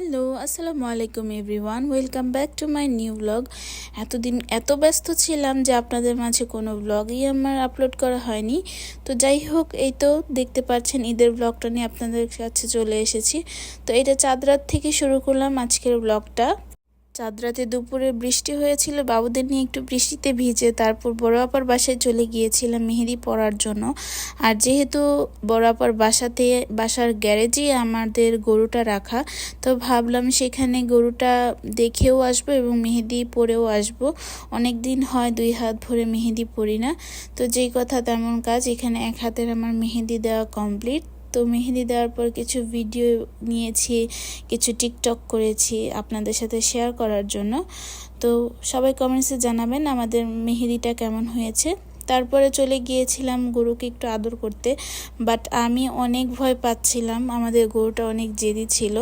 Hello, আসসালামু আলাইকুম everyone, welcome back to my new blog. এতদিন এত ব্যস্ত ছিলাম যে আপনাদের মাঝে কোনো ব্লগই আমার আপলোড করা হয়নি। তো যাই হোক, এই তো দেখতে পাচ্ছেন ঈদের ব্লগটা নিয়ে আপনাদের কাছে চলে এসেছি। তো এটা চাঁদ রাত থেকে শুরু করলাম আজকের ব্লগটা। চাঁদ রাতে দুপুরে বৃষ্টি হয়েছিল, বাবুদের নিয়ে একটু বৃষ্টিতে ভিজে তারপর বড় আপার বাসায় চলে গিয়েছিলাম মেহেদি পরার জন্য। আর যেহেতু বড় আপার বাসার গ্যারেজেই আমাদের গরুটা রাখা, তো ভাবলাম সেখানে গরুটা দেখেও আসবো এবং মেহেদি পরেও আসবো। অনেক দিন হয় দুই হাত ভরে মেহেদি পরি না। তো যেই কথা তেমন কাজ, এখানে এক হাতের আমার মেহেদি দেওয়া কমপ্লিট। তো মেহেদি দেওয়ার পর কিছু ভিডিও নিয়েছি, কিছু টিকটক করেছি আপনাদের সাথে শেয়ার করার জন্য। তো সবাই কমেন্টসে জানাবেন আমাদের মেহেদিটা কেমন হয়েছে। তারপরে চলে গিয়েছিলাম গরুকে একটু আদর করতে, বাট আমি অনেক ভয় পাচ্ছিলাম, আমাদের গরুটা অনেক জেদি ছিল।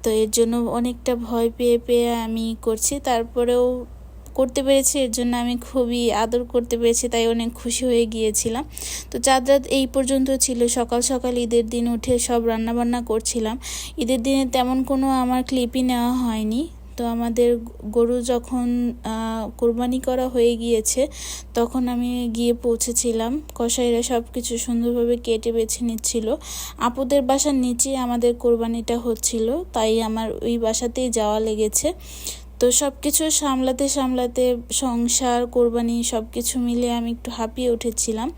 তো এর জন্য অনেকটা ভয় পেয়ে পেয়ে আমি করছি, তারপরেও করতে পেরেছি, এর জন্য আমি খুবই আদর করতে পেরেছি, তাই অনেক খুশি হয়ে গিয়েছিলাম। তো চাঁদ রাত এই পর্যন্ত ছিল। সকাল সকাল ঈদের দিন উঠে সব রান্নাবান্না করছিলাম। ঈদের দিনে তেমন কোনো আমার ক্লিপই নেওয়া হয়নি। তো আমাদের গরু যখন কোরবানি করা হয়ে গিয়েছে তখন আমি গিয়ে পৌঁছেছিলাম। কসাইরা সব কিছু সুন্দরভাবে কেটে বেছে নিচ্ছিল। আপুদের বাসার নিচে আমাদের কোরবানিটা হচ্ছিল, তাই আমার ওই বাসাতেই যাওয়া লেগেছে। তো সব কিছু সামলাতে সামলাতে সংসার কোরবানি সব কিছু মিলে আমি একটু হাঁপিয়ে উঠেছিলাম।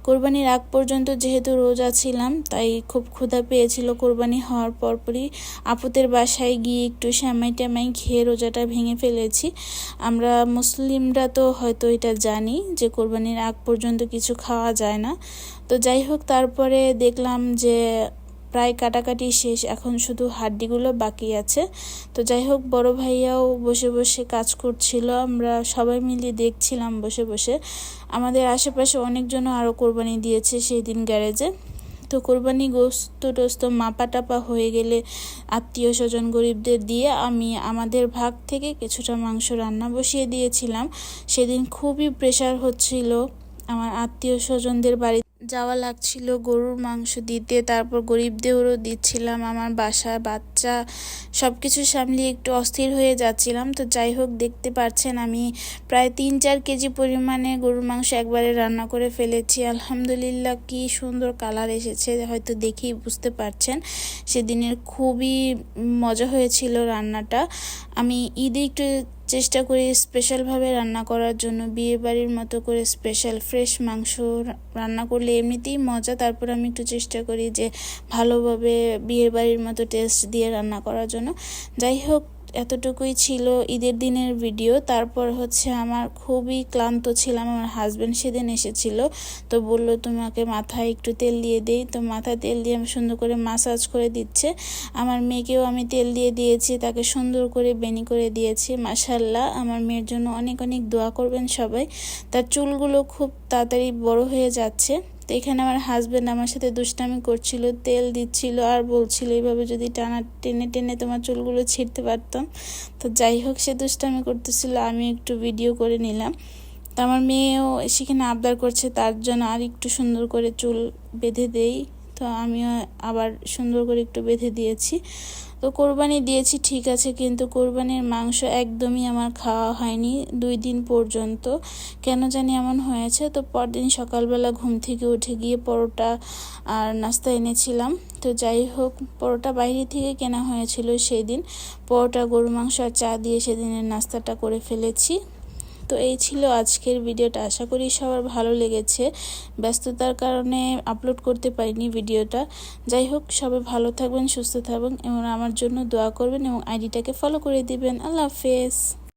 কোরবানির আগ পর্যন্ত যেহেতু রোজা ছিলাম, তাই খুব ক্ষুধা পেয়েছিল। কোরবানি হওয়ার পরপরই আপুদের বাসায় গিয়ে একটু শ্যামাই ট্যামাই খেয়ে রোজাটা ভেঙে ফেলেছি। আমরা মুসলিমরা তো হয়তো এটা জানি যে কোরবানির আগ পর্যন্ত কিছু খাওয়া যায় না। তো যাই হোক, তারপরে দেখলাম যে প্রায় কাটাকাটি শেষ, এখন শুধু হাড্ডিগুলো বাকি আছে। তো যাই হোক, বড় ভাইয়াও বসে বসে কাজ করছিল, আমরা সবাই মিলে দেখছিলাম বসে বসে। আমাদের আশেপাশে অনেকজন আরও কোরবানি দিয়েছে সেই দিন গ্যারেজে। তো কোরবানি গোস্ত টোস্ত মাপা টাপা হয়ে গেলে আত্মীয় স্বজন গরিবদের দিয়ে আমি আমাদের ভাগ থেকে কিছুটা মাংস রান্না বসিয়ে দিয়েছিলাম। সেদিন খুবই প্রেশার হচ্ছিল, আমার আত্মীয় স্বজনদের বাড়ি যাওয়া লাগছিল গরুর মাংস দিতে, তারপর গরিবদেরও দিচ্ছিলাম। আমার বাসা বাচ্চা সব কিছু সামলিয়ে একটু অস্থির হয়ে যাচ্ছিলাম। তো যাই হোক, দেখতে পাচ্ছেন আমি প্রায় 3-4 কেজি পরিমাণে গরুর মাংস একবারে রান্না করে ফেলেছি। আলহামদুলিল্লাহ, কি সুন্দর কালার এসেছে, হয়তো দেখেই বুঝতে পারছেন। সেদিনের খুবই মজা হয়েছিল রান্নাটা। আমি ঈদে একটু চেষ্টা করি স্পেশালভাবে রান্না করার জন্য, বিয়ে বাড়ির মতো করে স্পেশাল ফ্রেশ মাংস রান্না করলে এমনিতেই মজা, তারপর আমি একটু চেষ্টা করি যে ভালোভাবে বিয়ে বাড়ির মতো টেস্ট দিয়ে রান্না করার জন্য। যাই হোক, এতটুকুই ছিল ঈদের দিনের ভিডিও। তারপর হচ্ছে আমার খুবই ক্লান্ত ছিলাম, আমার হাজব্যান্ড সেদিন এসেছিল। তো বলল তোমাকে মাথায় একটু তেল দিয়ে দেই। তো মাথায় তেল দিয়ে আমি সুন্দর করে মাসাজ করে দিচ্ছে। আমার মেয়েকেও আমি তেল দিয়ে দিয়েছি, তাকে সুন্দর করে বেনি করে দিয়েছি। মাশাআল্লাহ, আমার মেয়ের জন্য অনেক অনেক দোয়া করবেন সবাই। তার চুলগুলো খুব তাড়াতাড়ি বড় হয়ে যাচ্ছে। তো এখানে আমার হাজব্যান্ড আমার সাথে দুষ্টামি করছিল, তেল দিচ্ছিল আর বলছিল এইভাবে যদি টানা টেনে টেনে তোমার চুলগুলো ছিঁড়তে পারতাম। তো যাই হোক, সে দুষ্টামি করতেছিল, আমি একটু ভিডিও করে নিলাম। তো আমার মেয়েও সেখানে আবদার করছে তার জন্য আর একটু সুন্দর করে চুল বেঁধে দেই। তো আমিও আবার সুন্দর করে একটু বেঁধে দিয়েছি। তো কোরবানি দিয়েছি ঠিক আছে, কিন্তু কোরবানির মাংস একদমই আমার খাওয়া হয়নি 2 দিন পর্যন্ত। কেন জানি এমন হয়েছে। তো পরদিন সকালবেলা ঘুম থেকে উঠে গিয়ে পরোটা আর নাস্তা এনেছিলাম। তো যাই হোক, পরোটা বাইরে থেকে কেনা হয়েছিল সেই দিন। পরোটা, গরু মাংস আর চা দিয়ে সেদিনের নাস্তাটা করে ফেলেছি। তো এই ছিল আজকের ভিডিওটা, আশা করি সবার ভালো লেগেছে। ব্যস্ততার কারণে আপলোড করতে পারিনি ভিডিওটা। যাই হোক, সবাই ভালো থাকবেন, সুস্থ থাকবেন এবং আমার জন্য দোয়া করবেন এবং আইডিটাকে ফলো করে দিবেন। আল্লাহ হাফেজ।